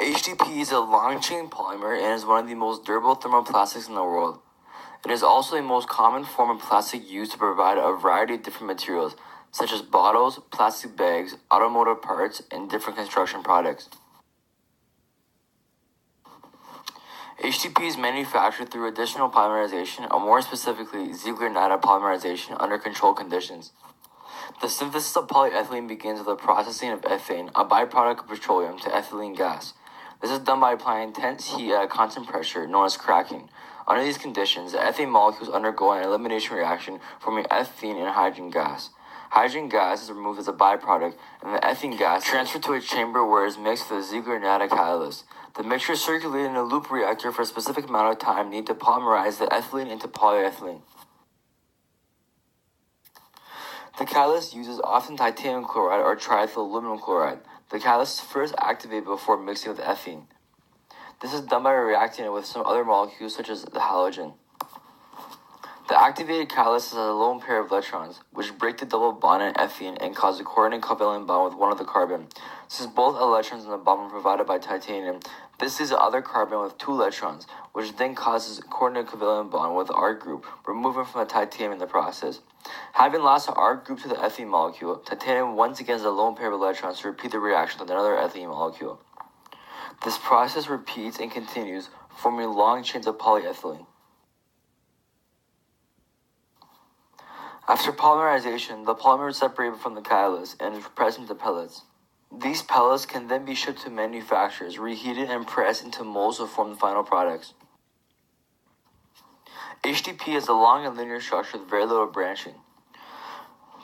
HDPE is a long-chain polymer and is one of the most durable thermoplastics in the world. It is also the most common form of plastic used to provide a variety of different materials, such as bottles, plastic bags, automotive parts, and different construction products. HDPE is manufactured through additional polymerization, or more specifically, Ziegler-Natta polymerization under controlled conditions. The synthesis of polyethylene begins with the processing of ethane, a byproduct of petroleum, to ethylene gas. This is done by applying intense heat at a constant pressure, known as cracking. Under these conditions, the ethane molecules undergo an elimination reaction, forming ethene and hydrogen gas. Hydrogen gas is removed as a byproduct, and the ethene gas is transferred to a chamber where it is mixed with a Ziegler-Natta catalyst. The mixture is circulated in a loop reactor for a specific amount of time needed to polymerize the ethylene into polyethylene. The catalyst uses often titanium chloride or triethyl aluminum chloride. The catalyst is first activated before mixing with ethene. This is done by reacting it with some other molecules such as the halogen. The activated catalyst has a lone pair of electrons, which break the double bond in ethene and cause a coordinate covalent bond with one of the carbon. Since both electrons in the bond are provided by titanium, this leaves the other carbon with 2 electrons, which then causes a coordinate covalent bond with the R group, removing from the titanium in the process. Having lost the R group to the ethene molecule, titanium once again has a lone pair of electrons to repeat the reaction with another ethene molecule. This process repeats and continues, forming long chains of polyethylene. After polymerization, the polymer is separated from the catalyst and is pressed into pellets. These pellets can then be shipped to manufacturers, reheated and pressed into molds to form the final products. HDPE is a long and linear structure with very little branching.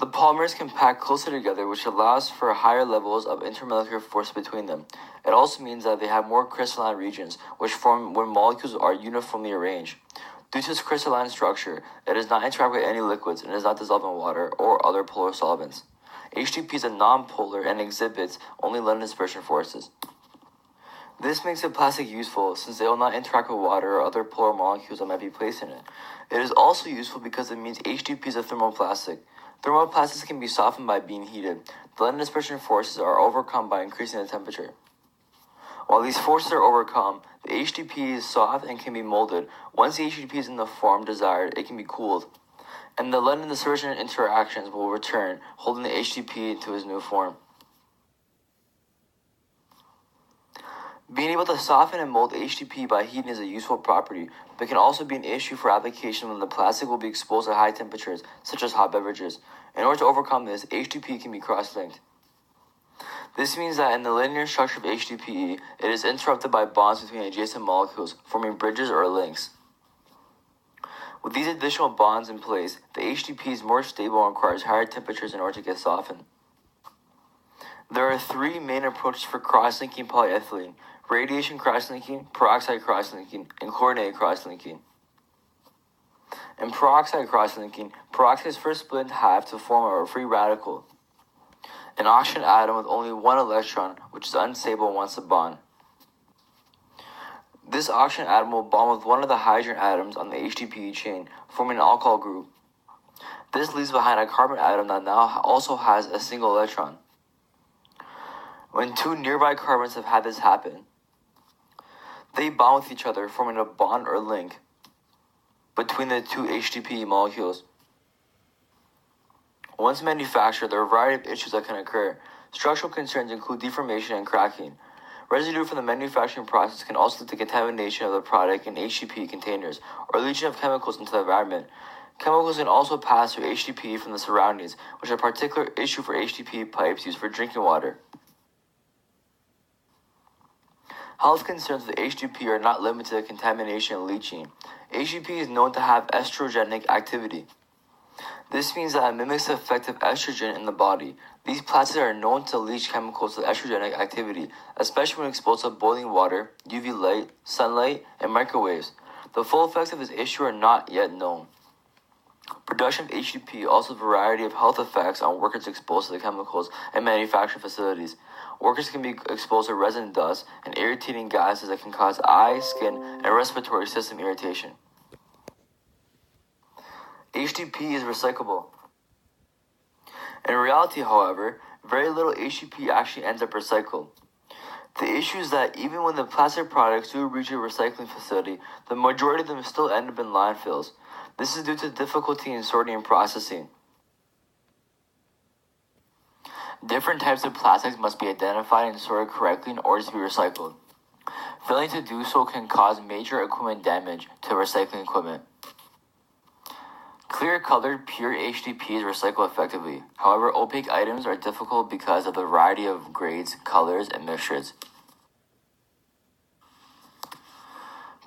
The polymers can pack closer together, which allows for higher levels of intermolecular force between them. It also means that they have more crystalline regions, which form when molecules are uniformly arranged. Due to its crystalline structure, it does not interact with any liquids and does not dissolve in water or other polar solvents. HDPE is a non-polar and exhibits only London dispersion forces. This makes the plastic useful since they will not interact with water or other polar molecules that might be placed in it. It is also useful because it means HDPE is a thermoplastic. Thermoplastics can be softened by being heated. The London dispersion forces are overcome by increasing the temperature. While these forces are overcome, the HDPE is soft and can be molded. Once the HDPE is in the form desired, it can be cooled, and the London dispersion interactions will return, holding the HDPE to its new form. Being able to soften and mold HDPE by heating is a useful property, but can also be an issue for application when the plastic will be exposed at high temperatures, such as hot beverages. In order to overcome this, HDPE can be cross-linked. This means that in the linear structure of HDPE, it is interrupted by bonds between adjacent molecules, forming bridges or links. With these additional bonds in place, the HDPE is more stable and requires higher temperatures in order to get softened. There are 3 main approaches for cross-linking polyethylene: radiation cross-linking, peroxide cross-linking, and chlorinated cross-linking. In peroxide cross-linking, peroxide is first split in half to form a free radical, an oxygen atom with only 1 electron, which is unstable and wants to bond. This oxygen atom will bond with one of the hydrogen atoms on the HDPE chain, forming an alcohol group. This leaves behind a carbon atom that now also has a single electron. When 2 nearby carbons have had this happen, they bond with each other, forming a bond or link between the 2 HDPE molecules. Once manufactured, there are a variety of issues that can occur. Structural concerns include deformation and cracking. Residue from the manufacturing process can also lead to contamination of the product in HDPE containers or leaching of chemicals into the environment. Chemicals can also pass through HDPE from the surroundings, which is a particular issue for HDPE pipes used for drinking water. Health concerns with HDPE are not limited to contamination and leaching. HDPE is known to have estrogenic activity. This means that it mimics the effect of estrogen in the body. These plastics are known to leach chemicals with estrogenic activity, especially when exposed to boiling water, UV light, sunlight, and microwaves. The full effects of this issue are not yet known. Production of HDPE also has a variety of health effects on workers exposed to the chemicals in manufacturing facilities. Workers can be exposed to resin dust and irritating gases that can cause eye, skin, and respiratory system irritation. HDPE is recyclable. In reality, however, very little HDPE actually ends up recycled. The issue is that even when the plastic products do reach a recycling facility, the majority of them still end up in landfills. This is due to difficulty in sorting and processing. Different types of plastics must be identified and sorted correctly in order to be recycled. Failing to do so can cause major equipment damage to recycling equipment. Clear colored pure HDPE is recycled effectively. However, opaque items are difficult because of the variety of grades, colors, and mixtures.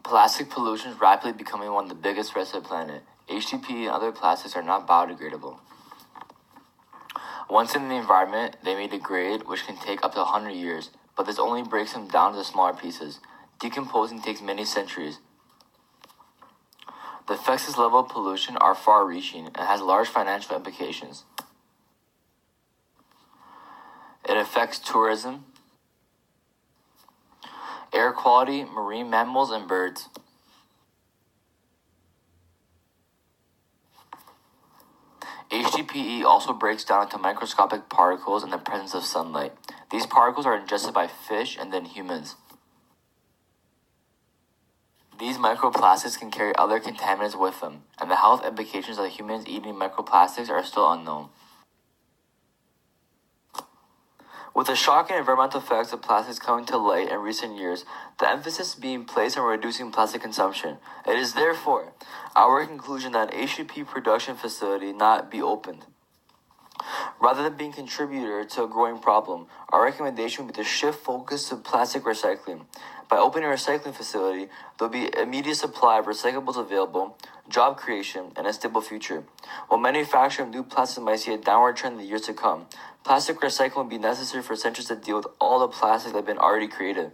Plastic pollution is rapidly becoming one of the biggest threats to the planet. HDPE and other plastics are not biodegradable. Once in the environment, they may degrade, which can take up to 100 years, but this only breaks them down to smaller pieces. Decomposing takes many centuries. The effects of this level of pollution are far-reaching and has large financial implications. It affects tourism, air quality, marine mammals, and birds. HDPE also breaks down into microscopic particles in the presence of sunlight. These particles are ingested by fish and then humans. These microplastics can carry other contaminants with them, and the health implications of humans eating microplastics are still unknown. With the shocking environmental effects of plastics coming to light in recent years, the emphasis is being placed on reducing plastic consumption. It is therefore our conclusion that an HDPE production facility not be opened. Rather than being a contributor to a growing problem, our recommendation would be to shift focus to plastic recycling. By opening a recycling facility, there will be immediate supply of recyclables available, job creation, and a stable future. While manufacturing of new plastics might see a downward trend in the years to come, plastic recycling will be necessary for centuries to deal with all the plastics that have been already created.